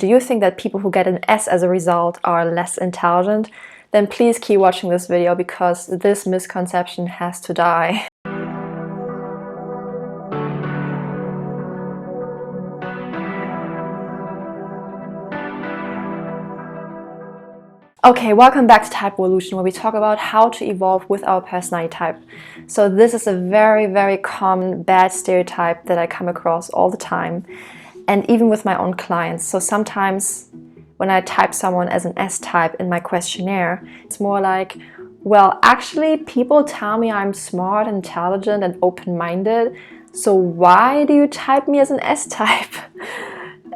Do you think that people who get an S as a result are less intelligent? Then please keep watching this video because this misconception has to die. Okay, welcome back to Type Evolution, where we talk about how to evolve with our personality type. So this is a very, very common bad stereotype that I come across all the time, and even with my own clients. So sometimes when I type someone as an S-type in my questionnaire, it's more like, well, actually people tell me I'm smart, intelligent, and open-minded, so why do you type me as an S-type?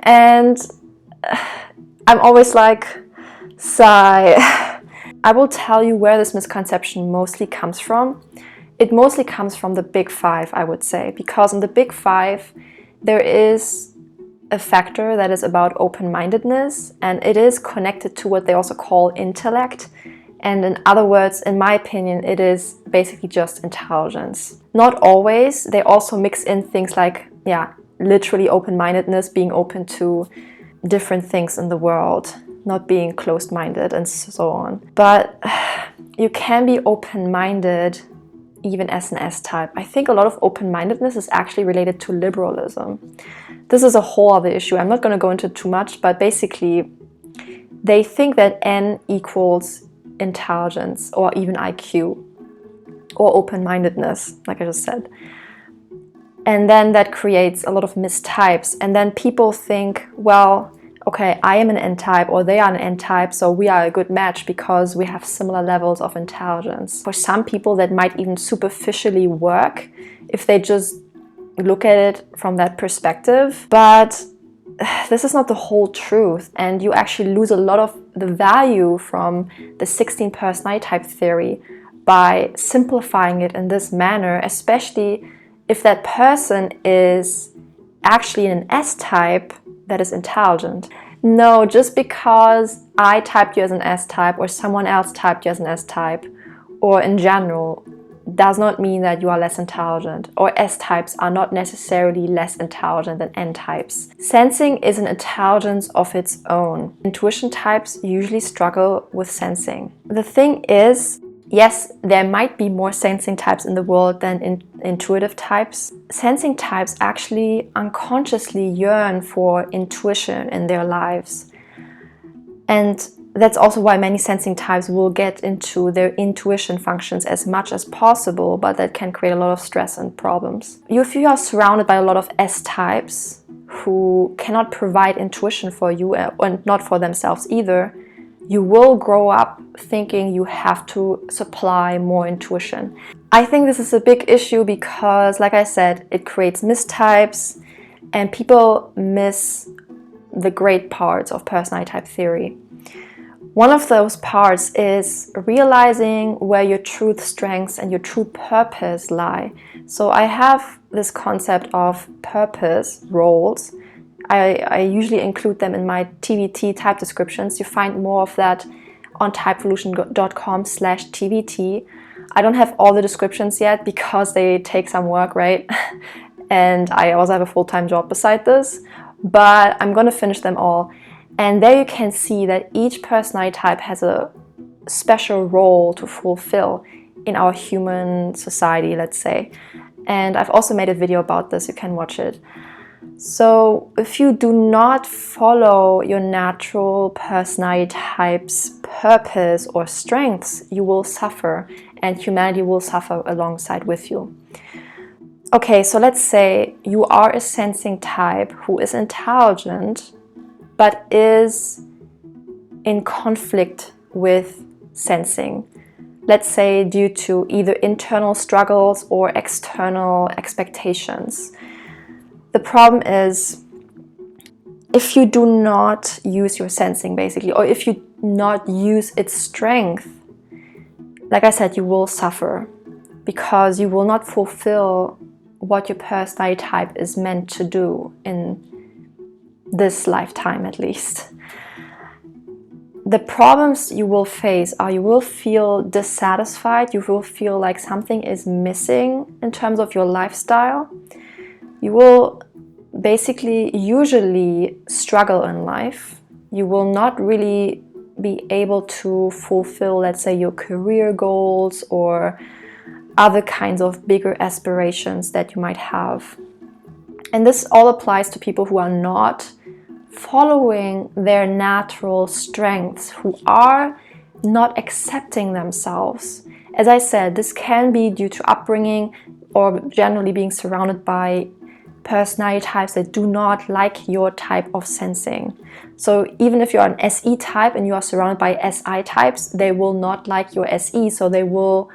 And I'm always like, sigh. I will tell you where this misconception mostly comes from. It mostly comes from the big five, I would say, because in the big five there is a factor that is about open-mindedness, and it is connected to what they also call intellect. And in other words, in my opinion, it is basically just intelligence. Not always. They also mix in things like, literally open-mindedness, being open to different things in the world, not being closed-minded and so on. But you can be open-minded even as an S-type. I think a lot of open-mindedness is actually related to liberalism. This is a whole other issue. I'm not going to go into too much, but basically they think that N equals intelligence or even IQ or open-mindedness, like I just said. And then that creates a lot of mistypes. And then people think, well, okay, I am an N-type or they are an N-type, so we are a good match because we have similar levels of intelligence. For some people that might even superficially work if they just look at it from that perspective. But this is not the whole truth, and you actually lose a lot of the value from the 16 personality type theory by simplifying it in this manner, especially if that person is actually an S-type that is intelligent. No, just because I typed you as an S-type or someone else typed you as an S-type, or in general, does not mean that you are less intelligent, or S-types are not necessarily less intelligent than N-types. Sensing is an intelligence of its own. Intuition types usually struggle with sensing. The thing is, yes, there might be more sensing types in the world than intuitive types. Sensing types actually unconsciously yearn for intuition in their lives. And that's also why many sensing types will get into their intuition functions as much as possible, but that can create a lot of stress and problems. If you are surrounded by a lot of S-types who cannot provide intuition for you and not for themselves either, you will grow up thinking you have to supply more intuition. I think this is a big issue because, like I said, it creates mistypes and people miss the great parts of personality type theory. One of those parts is realizing where your true strengths and your true purpose lie. So I have this concept of purpose roles. I usually include them in my TBT type descriptions. You find more of that on typeevolution.com/TBT. I don't have all the descriptions yet because they take some work, right? And I also have a full-time job beside this, but I'm going to finish them all. And there you can see that each personality type has a special role to fulfill in our human society, let's say. And I've also made a video about this, you can watch it. So if you do not follow your natural personality type's purpose or strengths, you will suffer, and humanity will suffer alongside with you. Okay, so let's say you are a sensing type who is intelligent, but is in conflict with sensing. Let's say due to either internal struggles or external expectations. The problem is, if you do not use your sensing basically, or if you not use its strength, like I said, you will suffer because you will not fulfill what your personality type is meant to do in this lifetime at least. The problems you will face are you will feel dissatisfied, you will feel like something is missing in terms of your lifestyle. You will basically usually struggle in life. You will not really be able to fulfill, let's say, your career goals or other kinds of bigger aspirations that you might have. And this all applies to people who are not following their natural strengths, who are not accepting themselves. As I said, this can be due to upbringing or generally being surrounded by personality types that do not like your type of sensing. So even if you're an SE type and you are surrounded by SI types, they will not like your SE, so they will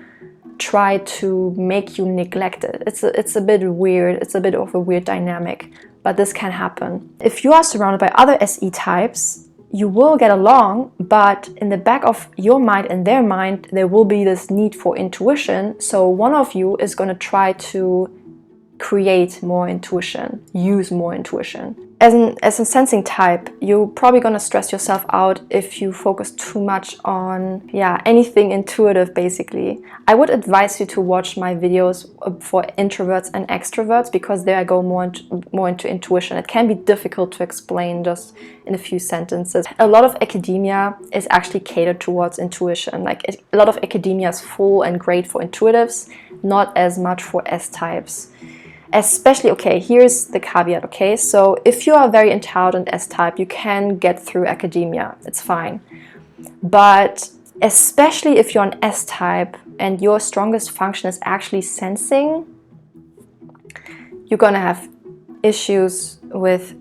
try to make you neglect it. It's a bit weird, it's a bit of a weird dynamic, but this can happen. If you are surrounded by other SE types, you will get along, but in the back of your mind and their mind, there will be this need for intuition. So one of you is going to try to create more intuition, use more intuition. As a sensing type, you're probably going to stress yourself out if you focus too much on anything intuitive, basically. I would advise you to watch my videos for introverts and extroverts, because there I go more into intuition. It can be difficult to explain just in a few sentences. A lot of academia is actually catered towards intuition. Like a lot of academia is full and great for intuitives, not as much for S-types. Especially, okay, here's the caveat, okay? So if you are a very intelligent S-type, you can get through academia, it's fine. But especially if you're an S-type and your strongest function is actually sensing, you're gonna have issues with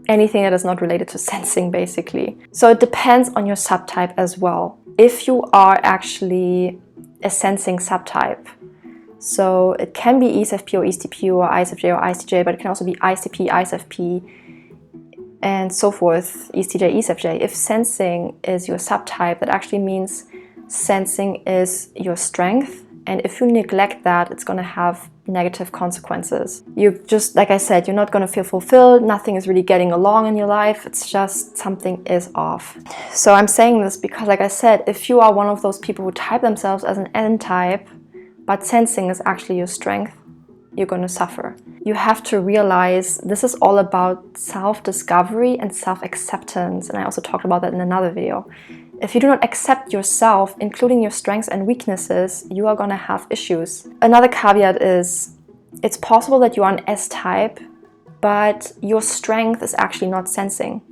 anything that is not related to sensing, basically. So it depends on your subtype as well. If you are actually a sensing subtype, so it can be ESFP or ESTP or ISFJ or ISTJ, but it can also be ISTP, ISFP, and so forth, ESTJ, ESFJ. If sensing is your subtype, that actually means sensing is your strength. And if you neglect that, it's going to have negative consequences. You just, like I said, you're not going to feel fulfilled. Nothing is really getting along in your life. It's just something is off. So I'm saying this because, like I said, if you are one of those people who type themselves as an N type, but sensing is actually your strength, you're going to suffer. You have to realize this is all about self-discovery and self-acceptance, and I also talked about that in another video. If you do not accept yourself, including your strengths and weaknesses, you are going to have issues. Another caveat is, it's possible that you are an S-type, but your strength is actually not sensing.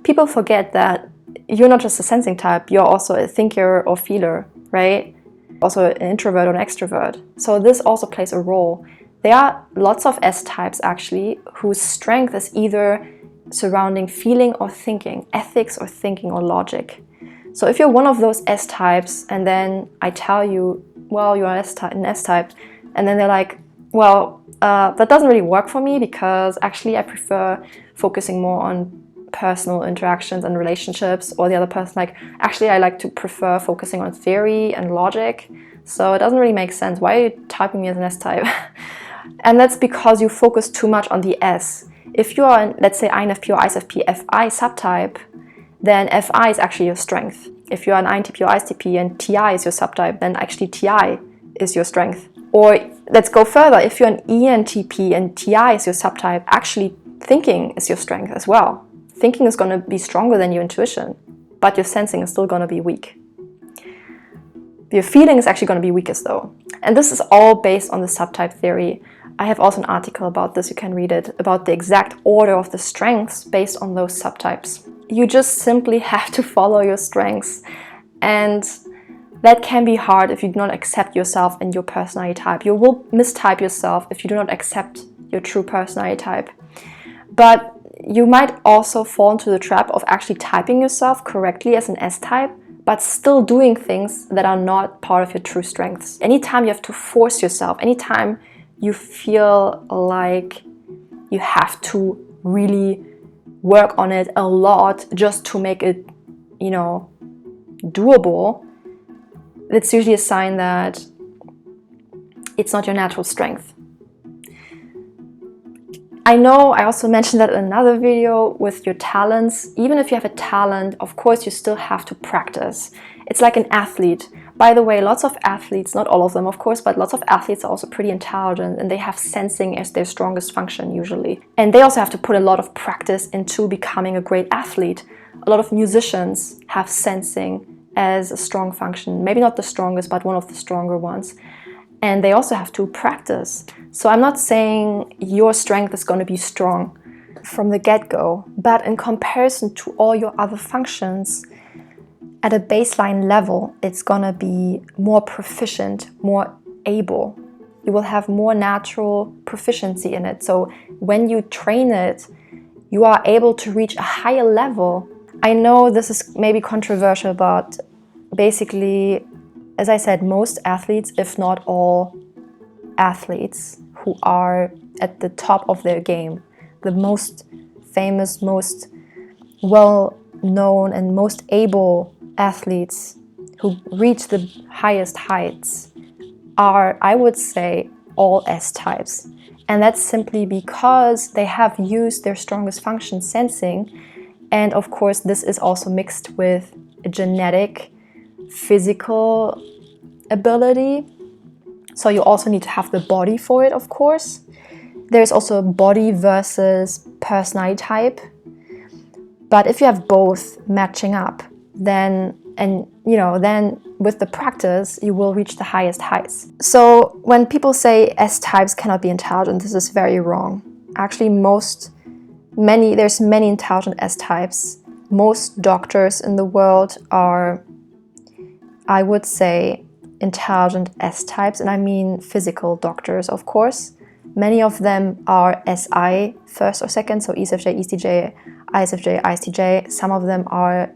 People forget that you're not just a sensing type, you're also a thinker or feeler, right? Also an introvert or an extrovert. So this also plays a role. There are lots of S-types actually whose strength is either surrounding feeling or thinking, ethics or thinking or logic. So if you're one of those S-types and then I tell you, well, you're an S-type, and then they're like, well, that doesn't really work for me because actually I prefer focusing more on personal interactions and relationships, or the other person like, actually I like to prefer focusing on theory and logic, so it doesn't really make sense. Why are you typing me as an S-type? And that's because you focus too much on the S. If you are, let's say, INFP or ISFP FI subtype, then FI is actually your strength. If you are an INTP or ISTP and TI is your subtype, then actually TI is your strength. Or let's go further, if you're an ENTP and TI is your subtype, actually thinking is your strength as well. Thinking is going to be stronger than your intuition, but your sensing is still going to be weak. Your feeling is actually going to be weakest though. And this is all based on the subtype theory. I have also an article about this, you can read it, about the exact order of the strengths based on those subtypes. You just simply have to follow your strengths. And that can be hard if you do not accept yourself and your personality type. You will mistype yourself if you do not accept your true personality type. But you might also fall into the trap of actually typing yourself correctly as an S-type, but still doing things that are not part of your true strengths. Anytime you have to force yourself, anytime you feel like you have to really work on it a lot just to make it, doable, it's usually a sign that it's not your natural strength. I know I also mentioned that in another video with your talents. Even if you have a talent, of course you still have to practice. It's like an athlete. By the way, lots of athletes, not all of them of course, but lots of athletes are also pretty intelligent, and they have sensing as their strongest function usually. And they also have to put a lot of practice into becoming a great athlete. A lot of musicians have sensing as a strong function, maybe not the strongest, but one of the stronger ones. And they also have to practice. So I'm not saying your strength is going to be strong from the get-go, but in comparison to all your other functions, at a baseline level, it's going to be more proficient, more able. You will have more natural proficiency in it. So when you train it, you are able to reach a higher level. I know this is maybe controversial, but basically, as I said, most athletes, if not all athletes who are at the top of their game, the most famous, most well-known and most able athletes who reach the highest heights are, I would say, all S-types. And that's simply because they have used their strongest function, sensing. And of course, this is also mixed with a genetic, physical ability. So you also need to have the body for it, of course. There's also body versus personality type. But if you have both matching up, then with the practice, you will reach the highest heights. So when people say S-types cannot be intelligent, this is very wrong. Actually, there's many intelligent S-types. Most doctors in the world are, I would say, intelligent S-types, and I mean physical doctors, of course. Many of them are SI, first or second, so ESFJ, ESTJ, ISFJ, ISTJ. Some of them are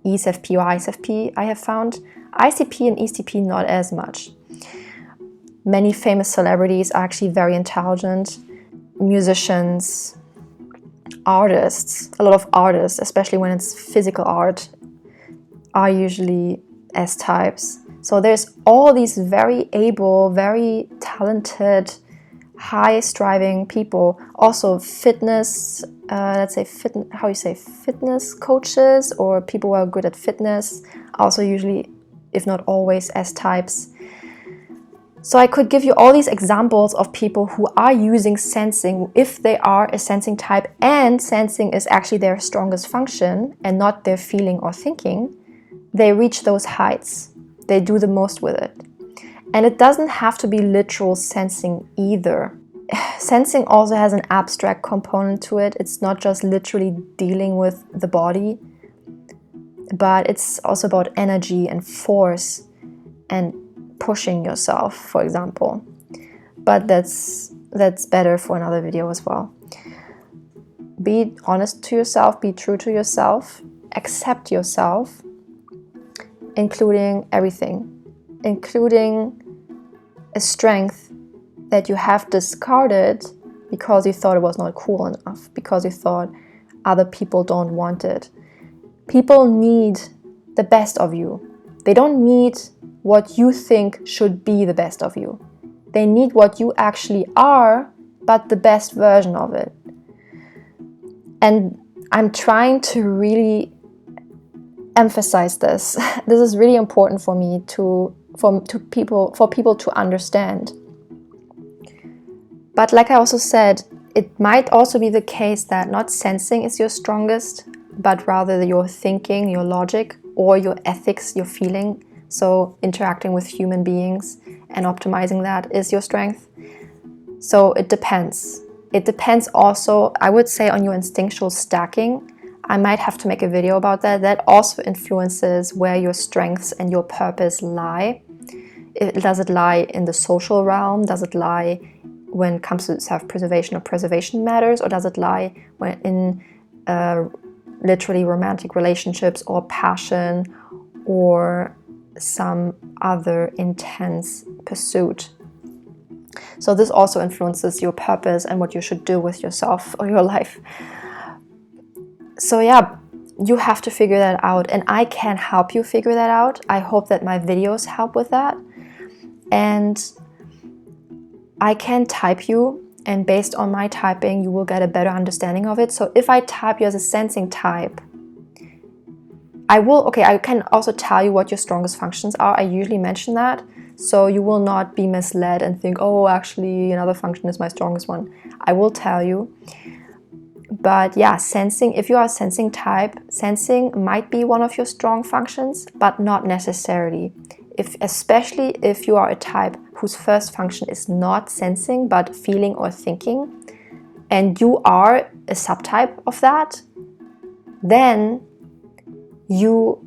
ESFP or ISFP, I have found. ISTP and ESTP not as much. Many famous celebrities are actually very intelligent. Musicians, artists, a lot of artists, especially when it's physical art, are usually S-types. So there's all these very able, very talented, high-striving people. Also fitness, fitness coaches or people who are good at fitness, also usually, if not always, S-types. So I could give you all these examples of people who are using sensing if they are a sensing type and sensing is actually their strongest function and not their feeling or thinking. They reach those heights. They do the most with it. And it doesn't have to be literal sensing either. Sensing also has an abstract component to it. It's not just literally dealing with the body, but it's also about energy and force and pushing yourself, for example. But that's better for another video as well. Be honest to yourself, be true to yourself, accept yourself, including everything, including a strength that you have discarded because you thought it was not cool enough, because you thought other people don't want it. People need the best of you. They don't need what you think should be the best of you. They need what you actually are, but the best version of it. And I'm trying to really emphasize this. This is really important for me for people to understand. But like I also said, it might also be the case that not sensing is your strongest, but rather your thinking, your logic, or your ethics, your feeling. So interacting with human beings and optimizing that is your strength. So it depends. It depends also, I would say, on your instinctual stacking. I might have to make a video about that. That also influences where your strengths and your purpose lie. Does it lie in the social realm? Does it lie when it comes to self-preservation or preservation matters? Or does it lie in literally romantic relationships or passion or some other intense pursuit? So this also influences your purpose and what you should do with yourself or your life. So yeah, you have to figure that out, and I can help you figure that out. I hope that my videos help with that. And I can type you, and based on my typing, you will get a better understanding of it. So if I type you as a sensing type, I can also tell you what your strongest functions are. I usually mention that, so you will not be misled and think, oh, actually another function is my strongest one. I will tell you. But yeah, sensing, if you are a sensing type, sensing might be one of your strong functions, but not necessarily. Especially if you are a type whose first function is not sensing, but feeling or thinking, and you are a subtype of that, then you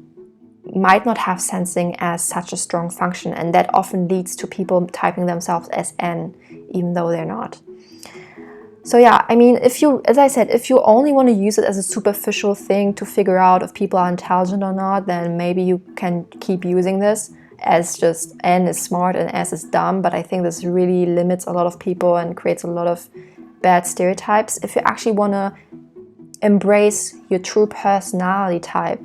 might not have sensing as such a strong function, and that often leads to people typing themselves as N, even though they're not. So yeah, I mean, as I said, if you only want to use it as a superficial thing to figure out if people are intelligent or not, then maybe you can keep using this as just N is smart and S is dumb, but I think this really limits a lot of people and creates a lot of bad stereotypes. If you actually want to embrace your true personality type,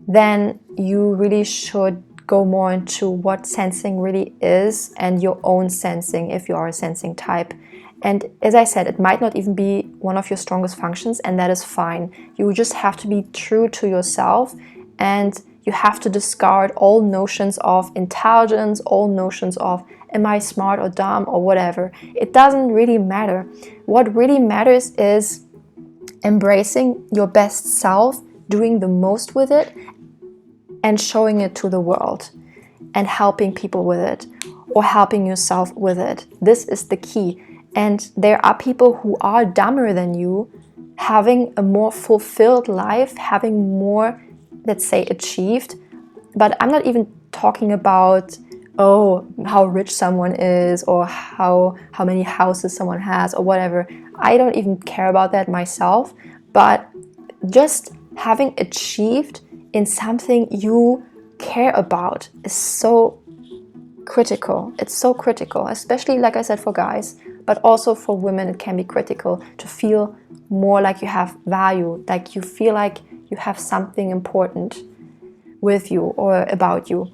then you really should go more into what sensing really is and your own sensing if you are a sensing type. And as I said, it might not even be one of your strongest functions, and that is fine. You just have to be true to yourself, and you have to discard all notions of intelligence, all notions of am I smart or dumb or whatever. It doesn't really matter. What really matters is embracing your best self, doing the most with it, and showing it to the world, and helping people with it, or helping yourself with it. This is the key. And there are people who are dumber than you, having a more fulfilled life, having more, let's say, achieved. But I'm not even talking about, oh, how rich someone is, or how many houses someone has, or whatever. I don't even care about that myself. But just having achieved in something you care about is so critical. It's so critical, especially, like I said, for guys, but also for women. It can be critical to feel more like you have value, like you feel like you have something important with you or about you.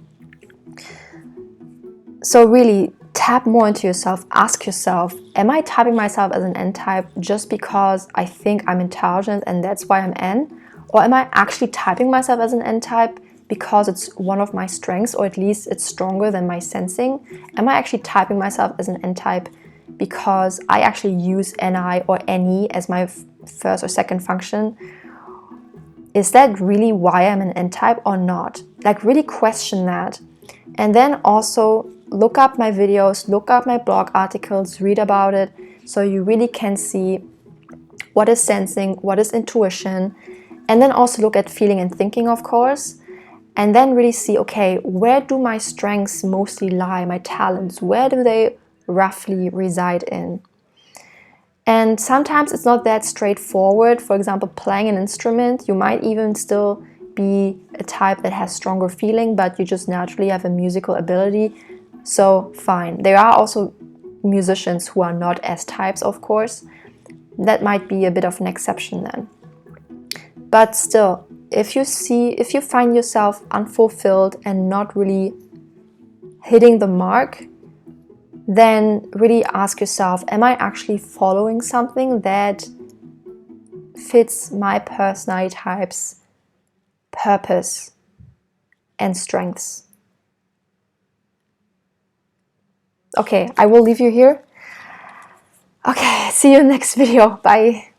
So really tap more into yourself. Ask yourself, am I typing myself as an N type just because I think I'm intelligent and that's why I'm N? Or am I actually typing myself as an N type because it's one of my strengths, or at least it's stronger than my sensing? Am I actually typing myself as an N type because I actually use NI or NE as my first or second function? Is that really why I'm an N type or not? Like, really question that. And then also look up my videos, look up my blog articles, read about it, so you really can see what is sensing, what is intuition, and then also look at feeling and thinking, of course. And then really see, okay, where do my strengths mostly lie, my talents? Where do they roughly reside in? And sometimes it's not that straightforward. For example, playing an instrument, you might even still be a type that has stronger feeling, but you just naturally have a musical ability. So fine. There are also musicians who are not S types, of course. That might be a bit of an exception then. But still, if you find yourself unfulfilled and not really hitting the mark, then really ask yourself, am I actually following something that fits my personality type's purpose and strengths? Okay, I will leave you here. Okay, see you in the next video. Bye.